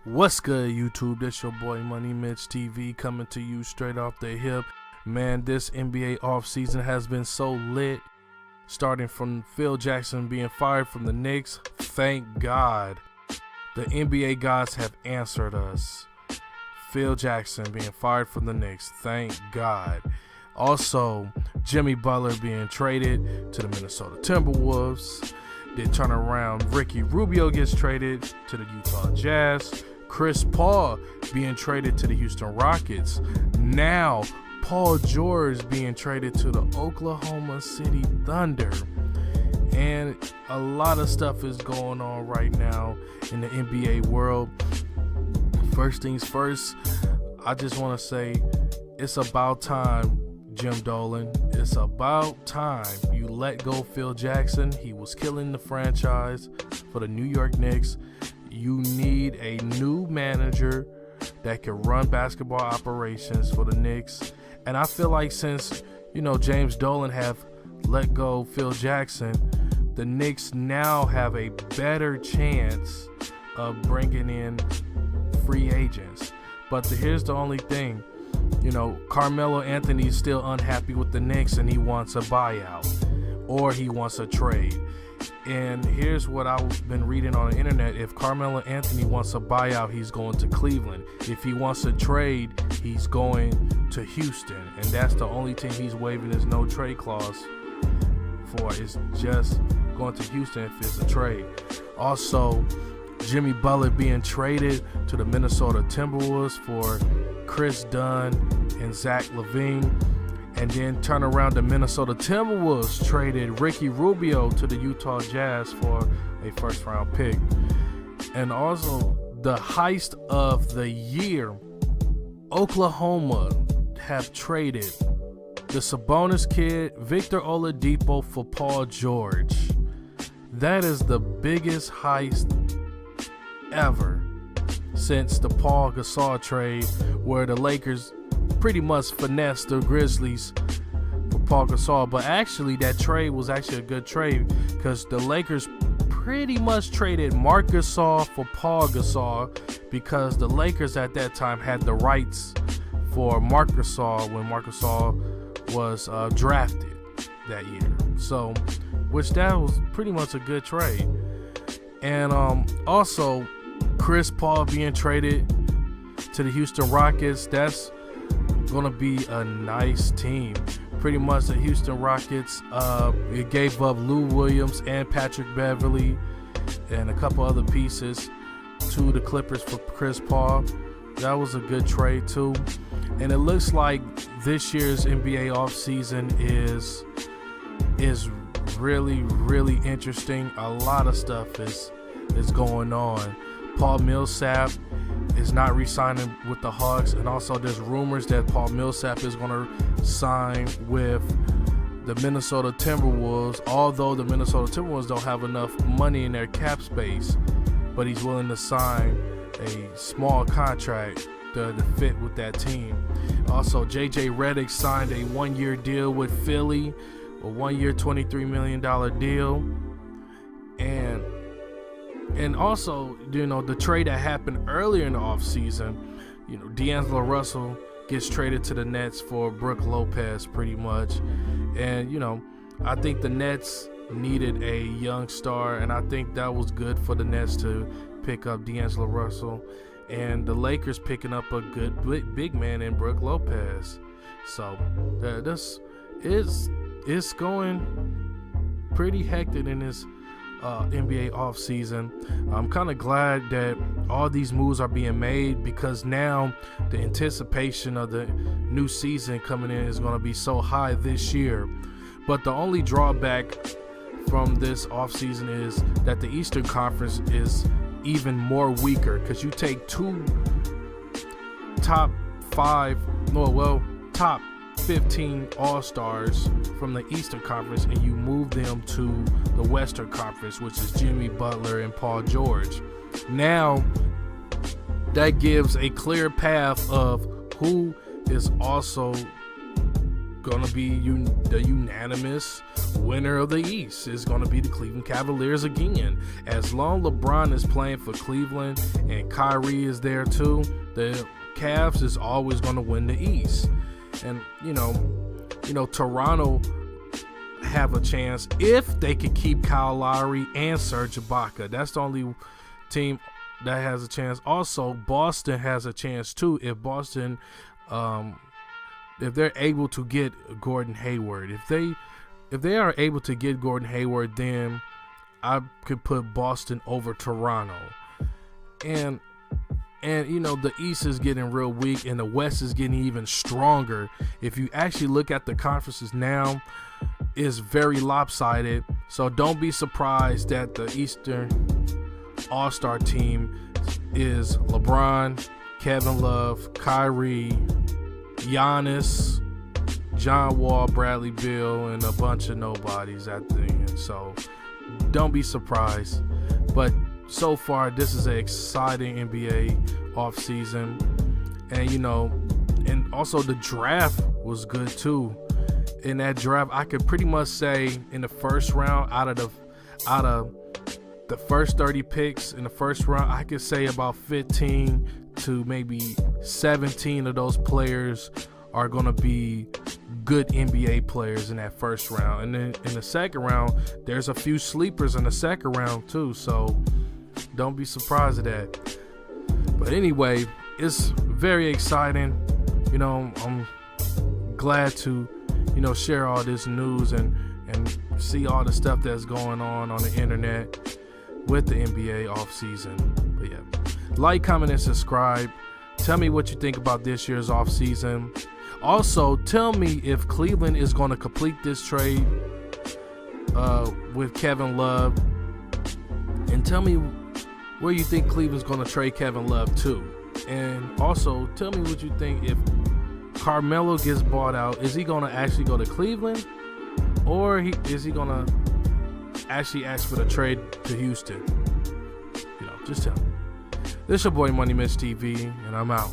What's good, YouTube? This your boy Money Mitch TV coming to you straight off the hip. Man, this NBA offseason has been so lit. Starting from Phil Jackson being fired from the Knicks, thank God the NBA gods have answered us. Phil Jackson being fired from the Knicks, thank God. Also, Jimmy Butler being traded to the Minnesota Timberwolves. Then turn around, Ricky Rubio gets traded to the Utah Jazz. Chris Paul being traded to the Houston Rockets. Now, Paul George being traded to the Oklahoma City Thunder. And a lot of stuff is going on right now in the NBA world. First things first, I just want to say it's about time, Jim Dolan. It's about time you let go Phil Jackson. He was killing the franchise for the New York Knicks. You need a new manager that can run basketball operations for the Knicks. And I feel like since, James Dolan have let go Phil Jackson, the Knicks now have a better chance of bringing in free agents. But here's the only thing. Carmelo Anthony is still unhappy with the Knicks and he wants a buyout or he wants a trade. And here's what I've been reading on the internet. If Carmelo Anthony wants a buyout, he's going to Cleveland. If he wants a trade, he's going to Houston. And that's the only team he's waiving his no trade clause for, is just going to Houston if it's a trade. Also, Jimmy Butler being traded to the Minnesota Timberwolves for Chris Dunn and Zach LaVine. And then turn around, the Minnesota Timberwolves traded Ricky Rubio to the Utah Jazz for a first-round pick. And also, the heist of the year, Oklahoma have traded the Sabonis kid, Victor Oladipo, for Paul George. That is the biggest heist ever since the Paul Gasol trade, where the Lakers pretty much finessed the Grizzlies for Paul Gasol. But actually, that trade was actually a good trade because the Lakers pretty much traded Marc Gasol for Paul Gasol because the Lakers at that time had the rights for Marc Gasol when Marc Gasol was drafted that year. So, which that was pretty much a good trade. And also, Chris Paul being traded to the Houston Rockets, that's gonna be a nice team. Pretty much the Houston Rockets, it gave up Lou Williams and Patrick Beverly and a couple other pieces to the Clippers for Chris Paul. That was a good trade too. And it looks like this year's NBA offseason is really, really interesting. A lot of stuff is going on. Paul Millsap is not re-signing with the Hawks, and also there's rumors that Paul Millsap is going to sign with the Minnesota Timberwolves, although the Minnesota Timberwolves don't have enough money in their cap space, but he's willing to sign a small contract to fit with that team. Also, JJ Redick signed a one-year deal with Philly, a one-year $23 million deal. And also, the trade that happened earlier in the offseason, D'Angelo Russell gets traded to the Nets for Brook Lopez pretty much. And, I think the Nets needed a young star, and I think that was good for the Nets to pick up D'Angelo Russell. And the Lakers picking up a good big man in Brook Lopez. So, this is going pretty hectic in this NBA offseason. I'm kind of glad that all these moves are being made because now the anticipation of the new season coming in is going to be so high this year. But the only drawback from this offseason is that the Eastern Conference is even more weaker because you take two top 15 All-Stars from the Eastern Conference and you move them to the Western Conference, which is Jimmy Butler and Paul George. Now, that gives a clear path of who is also going to be the unanimous winner of the East is going to be the Cleveland Cavaliers again. As long LeBron is playing for Cleveland and Kyrie is there too, the Cavs is always going to win the East. And you know, Toronto have a chance if they could keep Kyle Lowry and Serge Ibaka. That's the only team that has a chance. Also, Boston has a chance too if Boston, if they're able to get Gordon Hayward. If they are able to get Gordon Hayward, then I could put Boston over Toronto. And you know, the East is getting real weak and the West is getting even stronger. If you actually look at the conferences now, it's very lopsided. So don't be surprised that the Eastern All-Star team is LeBron, Kevin Love, Kyrie, Giannis, John Wall, Bradley Beal, and a bunch of nobodies at the end. So don't be surprised. But so far, this is an exciting NBA offseason. And, you know, and also the draft was good too. In that draft, I could pretty much say in the first round, out of the first 30 picks in the first round, I could say about 15 to maybe 17 of those players are going to be good NBA players in that first round. And then in the second round, there's a few sleepers in the second round too. So don't be surprised at that. But anyway, it's very exciting. You know, I'm glad to, you know, share all this news and see all the stuff that's going on the internet with the NBA offseason. But yeah, like, comment, and subscribe. Tell me what you think about this year's offseason. Also, tell me if Cleveland is going to complete this trade with Kevin Love. And tell me where you think Cleveland's going to trade Kevin Love to. And also, tell me what you think if Carmelo gets bought out. Is he going to actually go to Cleveland? Or is he going to actually ask for the trade to Houston? You know, just tell me. This is your boy Money Mitch TV, and I'm out.